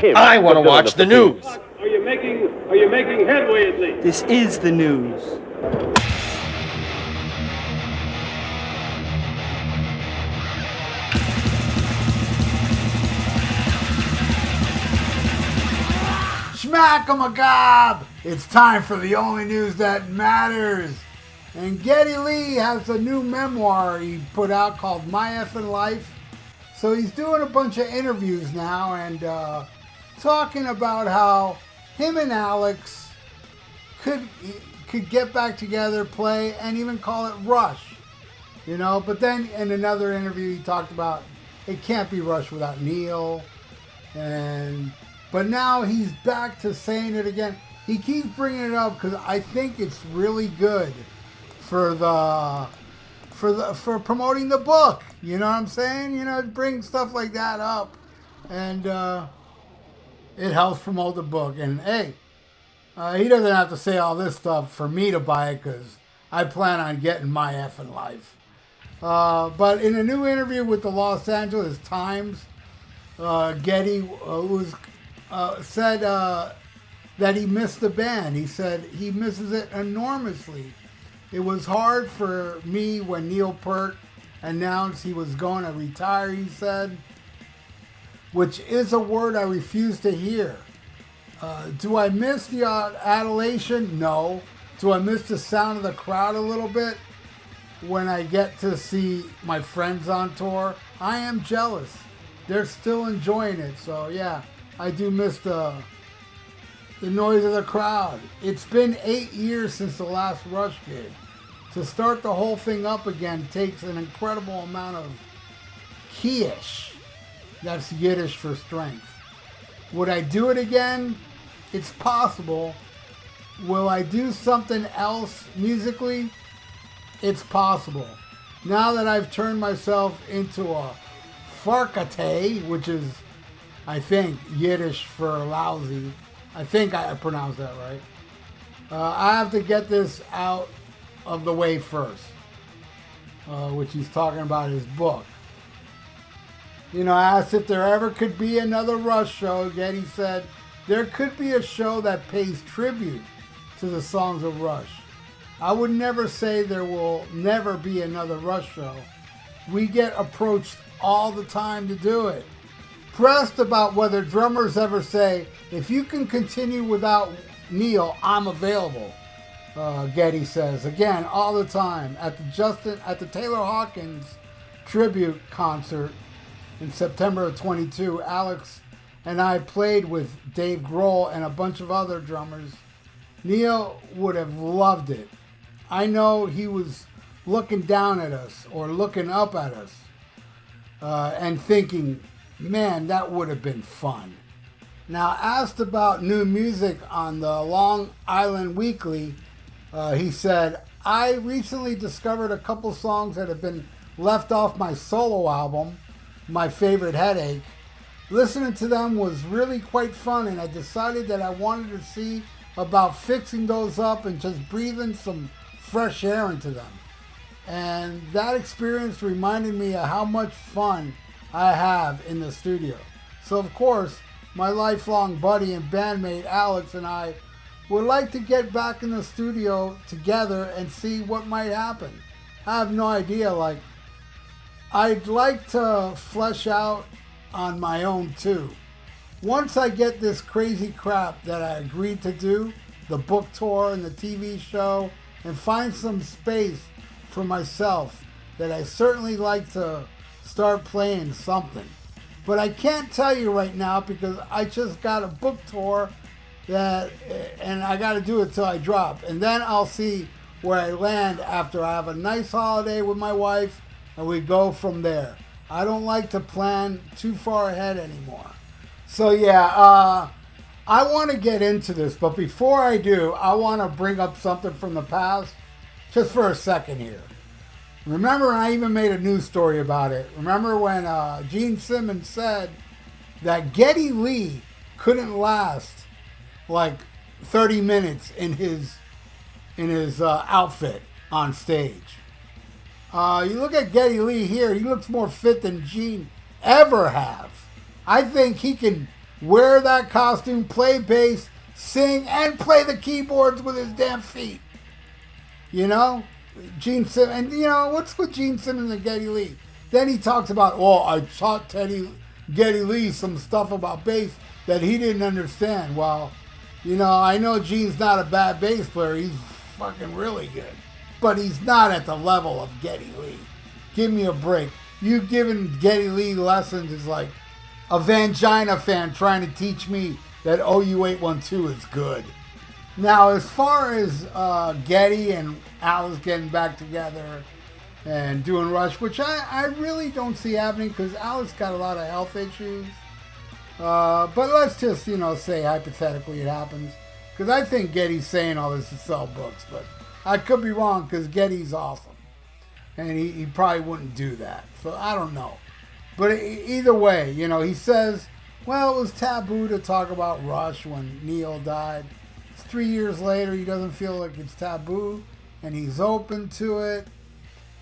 him. I want to watch the news. Are you making headway at least? This is the news. Schmack-a-macabre! It's time for the only news that matters. And Geddy Lee has a new memoir he put out called My Effin' Life. So he's doing a bunch of interviews now and talking about how him and Alex could get back together, play, and even call it Rush. You know, but then in another interview he talked about it can't be Rush without Neil. But now he's back to saying it again. He keeps bringing it up because I think it's really good for promoting the book. You know what I'm saying? You know, bring stuff like that up, and it helps promote the book. And hey, he doesn't have to say all this stuff for me to buy it because I plan on getting My Effin' Life. But in a new interview with the Los Angeles Times, Geddy said that he missed the band. He said he misses it enormously. It was hard for me when Neil Peart announced he was going to retire, he said, which is a word I refuse to hear. Do I miss the adulation? No. Do I miss the sound of the crowd a little bit when I get to see my friends on tour? I am jealous. They're still enjoying it, so yeah, I do miss the noise of the crowd. It's been 8 years since the last Rush gig. To start the whole thing up again takes an incredible amount of kiesh. That's Yiddish for strength. Would I do it again? It's possible. Will I do something else musically? It's possible. Now that I've turned myself into a farkate, which is, I think, Yiddish for lousy. I think I pronounced that right. I have to get this out of the way first, which he's talking about his book. You know, I asked if there ever could be another Rush show. Geddy said, there could be a show that pays tribute to the songs of Rush. I would never say there will never be another Rush show. We get approached all the time to do it. Pressed about whether drummers ever say, if you can continue without Neil, I'm available. Geddy says, again, all the time. At the Taylor Hawkins tribute concert in September of 22, Alex and I played with Dave Grohl and a bunch of other drummers. Neil would have loved it. I know he was looking down at us or looking up at us and thinking, man, that would have been fun. Now, asked about new music on the Long Island Weekly, he said, I recently discovered a couple songs that have been left off my solo album, My Favorite Headache. Listening to them was really quite fun, and I decided that I wanted to see about fixing those up and just breathing some fresh air into them. And that experience reminded me of how much fun I have in the studio. So of course, my lifelong buddy and bandmate Alex and I would like to get back in the studio together and see what might happen. I have no idea, I'd like to flesh out on my own too. Once I get this crazy crap that I agreed to do, the book tour and the TV show, and find some space for myself, that I certainly like to start playing something. But I can't tell you right now because I just got a book tour and I got to do it till I drop. And then I'll see where I land after I have a nice holiday with my wife and we go from there. I don't like to plan too far ahead anymore. So yeah, I want to get into this, but before I do, I want to bring up something from the past just for a second here. Remember, I even made a news story about it. Remember when Gene Simmons said that Geddy Lee couldn't last 30 minutes in his outfit on stage. You look at Geddy Lee here, he looks more fit than Gene ever have. I think he can wear that costume, play bass, sing, and play the keyboards with his damn feet. You know? Gene Simmons, and you know, what's with Gene Simmons and Geddy Lee? Then he talks about, I taught Geddy Lee some stuff about bass that he didn't understand. Well, you know, I know Gene's not a bad bass player. He's fucking really good. But he's not at the level of Geddy Lee. Give me a break. You giving Geddy Lee lessons is like a Vangina fan trying to teach me that OU812 is good. Now, as far as Geddy and Alice getting back together and doing Rush, which I really don't see happening because Alice got a lot of health issues. But let's just, you know, say hypothetically it happens. Because I think Geddy's saying all this to sell books. But I could be wrong because Geddy's awesome. And he probably wouldn't do that. So I don't know. But either way, you know, he says, well, it was taboo to talk about Rush when Neil died. 3 years later, he doesn't feel like it's taboo, and he's open to it.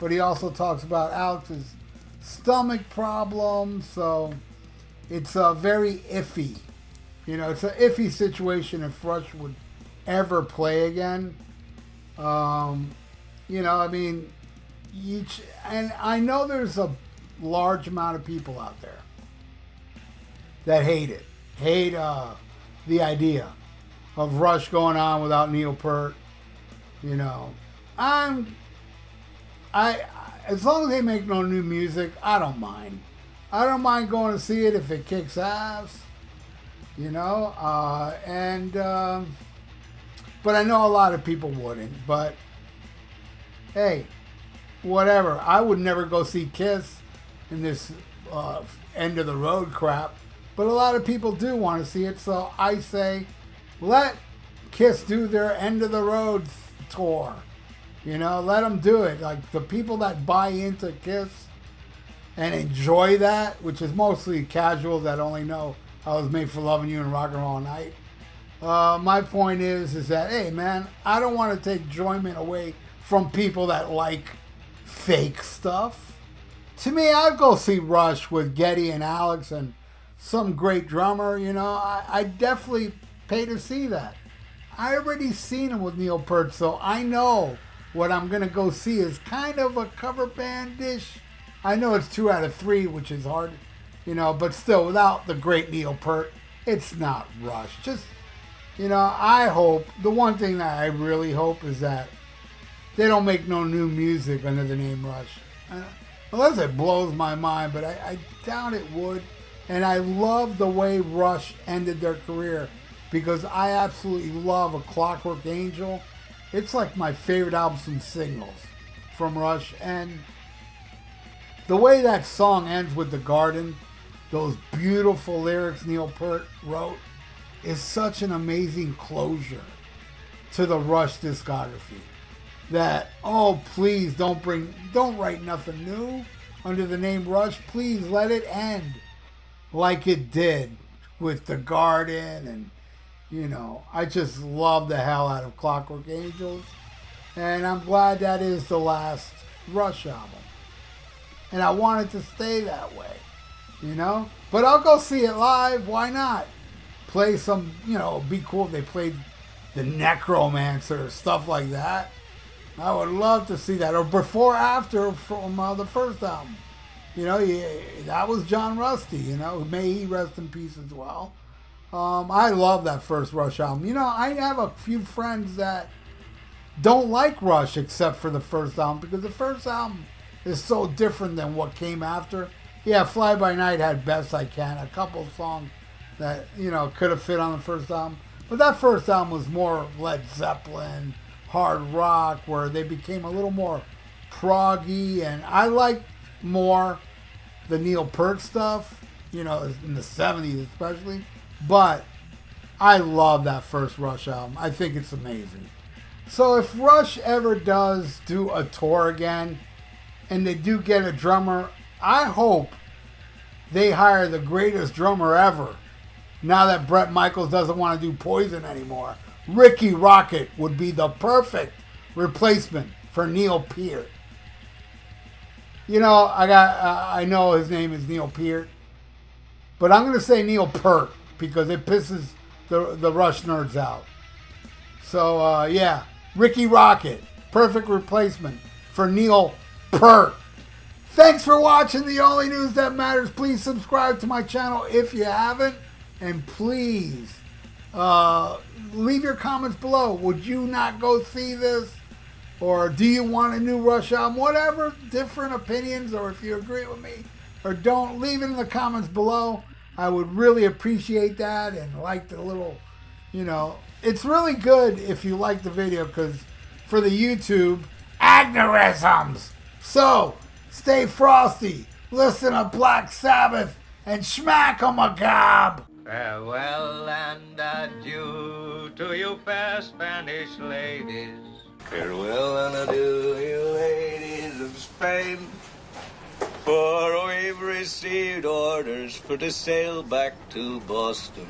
But he also talks about Alex's stomach problems, so it's very iffy. You know, it's an iffy situation if Rush would ever play again. You know, I mean, and I know there's a large amount of people out there that hate the idea of Rush going on without Neil Peart. You know, as long as they make no new music, I don't mind. I don't mind going to see it if it kicks ass. You know, but I know a lot of people wouldn't. But hey, whatever. I would never go see Kiss in this end of the road crap. But a lot of people do want to see it, so I say, let Kiss do their end of the road tour. You know, let them do it. Like the people that buy into Kiss and enjoy that, which is mostly casuals that only know I was made for loving you and rock and roll all night. My point is that, hey man, I don't want to take enjoyment away from people that like fake stuff. To me, I'd go see Rush with Geddy and Alex and some great drummer. You know, I definitely pay to see that. I already seen him with Neil Peart, so I know what I'm going to go see is kind of a cover band-ish. I know it's 2 out of 3, which is hard, you know, but still, without the great Neil Peart, it's not Rush. Just, you know, I hope, the one thing that I really hope is that they don't make no new music under the name Rush. Unless it blows my mind, but I doubt it would. And I love the way Rush ended their career because I absolutely love A Clockwork Angel. It's like my favorite albums and singles from Rush. And the way that song ends with The Garden, those beautiful lyrics Neil Peart wrote, is such an amazing closure to the Rush discography. That, oh, please don't write nothing new under the name Rush. Please let it end like it did with The Garden. And, you know, I just love the hell out of Clockwork Angels. And I'm glad that is the last Rush album. And I want it to stay that way, you know? But I'll go see it live. Why not? Play some, you know, it'd be cool if they played The Necromancer or stuff like that. I would love to see that. Or before, after from the first album. You know, that was John Rusty, you know. May he rest in peace as well. I love that first Rush album. You know, I have a few friends that don't like Rush except for the first album because the first album is so different than what came after. Yeah, Fly By Night had Best I Can, a couple of songs that, you know, could have fit on the first album. But that first album was more Led Zeppelin, hard rock, where they became a little more proggy, and I like more the Neil Peart stuff, you know, in the 70s especially. But I love that first Rush album. I think it's amazing. So if Rush ever does do a tour again, and they do get a drummer, I hope they hire the greatest drummer ever. Now that Bret Michaels doesn't want to do Poison anymore, Ricky Rocket would be the perfect replacement for Neil Peart. You know, I know his name is Neil Peart, but I'm going to say Neil Peart, because it pisses the Rush nerds out. So, yeah, Ricky Rocket, perfect replacement for Neil Peart. Thanks for watching The Only News That Matters. Please subscribe to my channel if you haven't. And please, leave your comments below. Would you not go see this? Or do you want a new Rush album? Whatever, different opinions, or if you agree with me or don't, leave it in the comments below. I would really appreciate that, and like the little, it's really good if you like the video, because for the YouTube agnerisms. So, stay frosty, listen to Black Sabbath, and smack 'em a gob. Farewell and adieu to you fair Spanish ladies. Farewell and adieu, you ladies of Spain. For we've received orders for to sail back to Boston.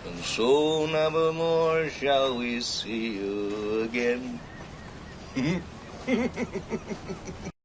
And so never more shall we see you again.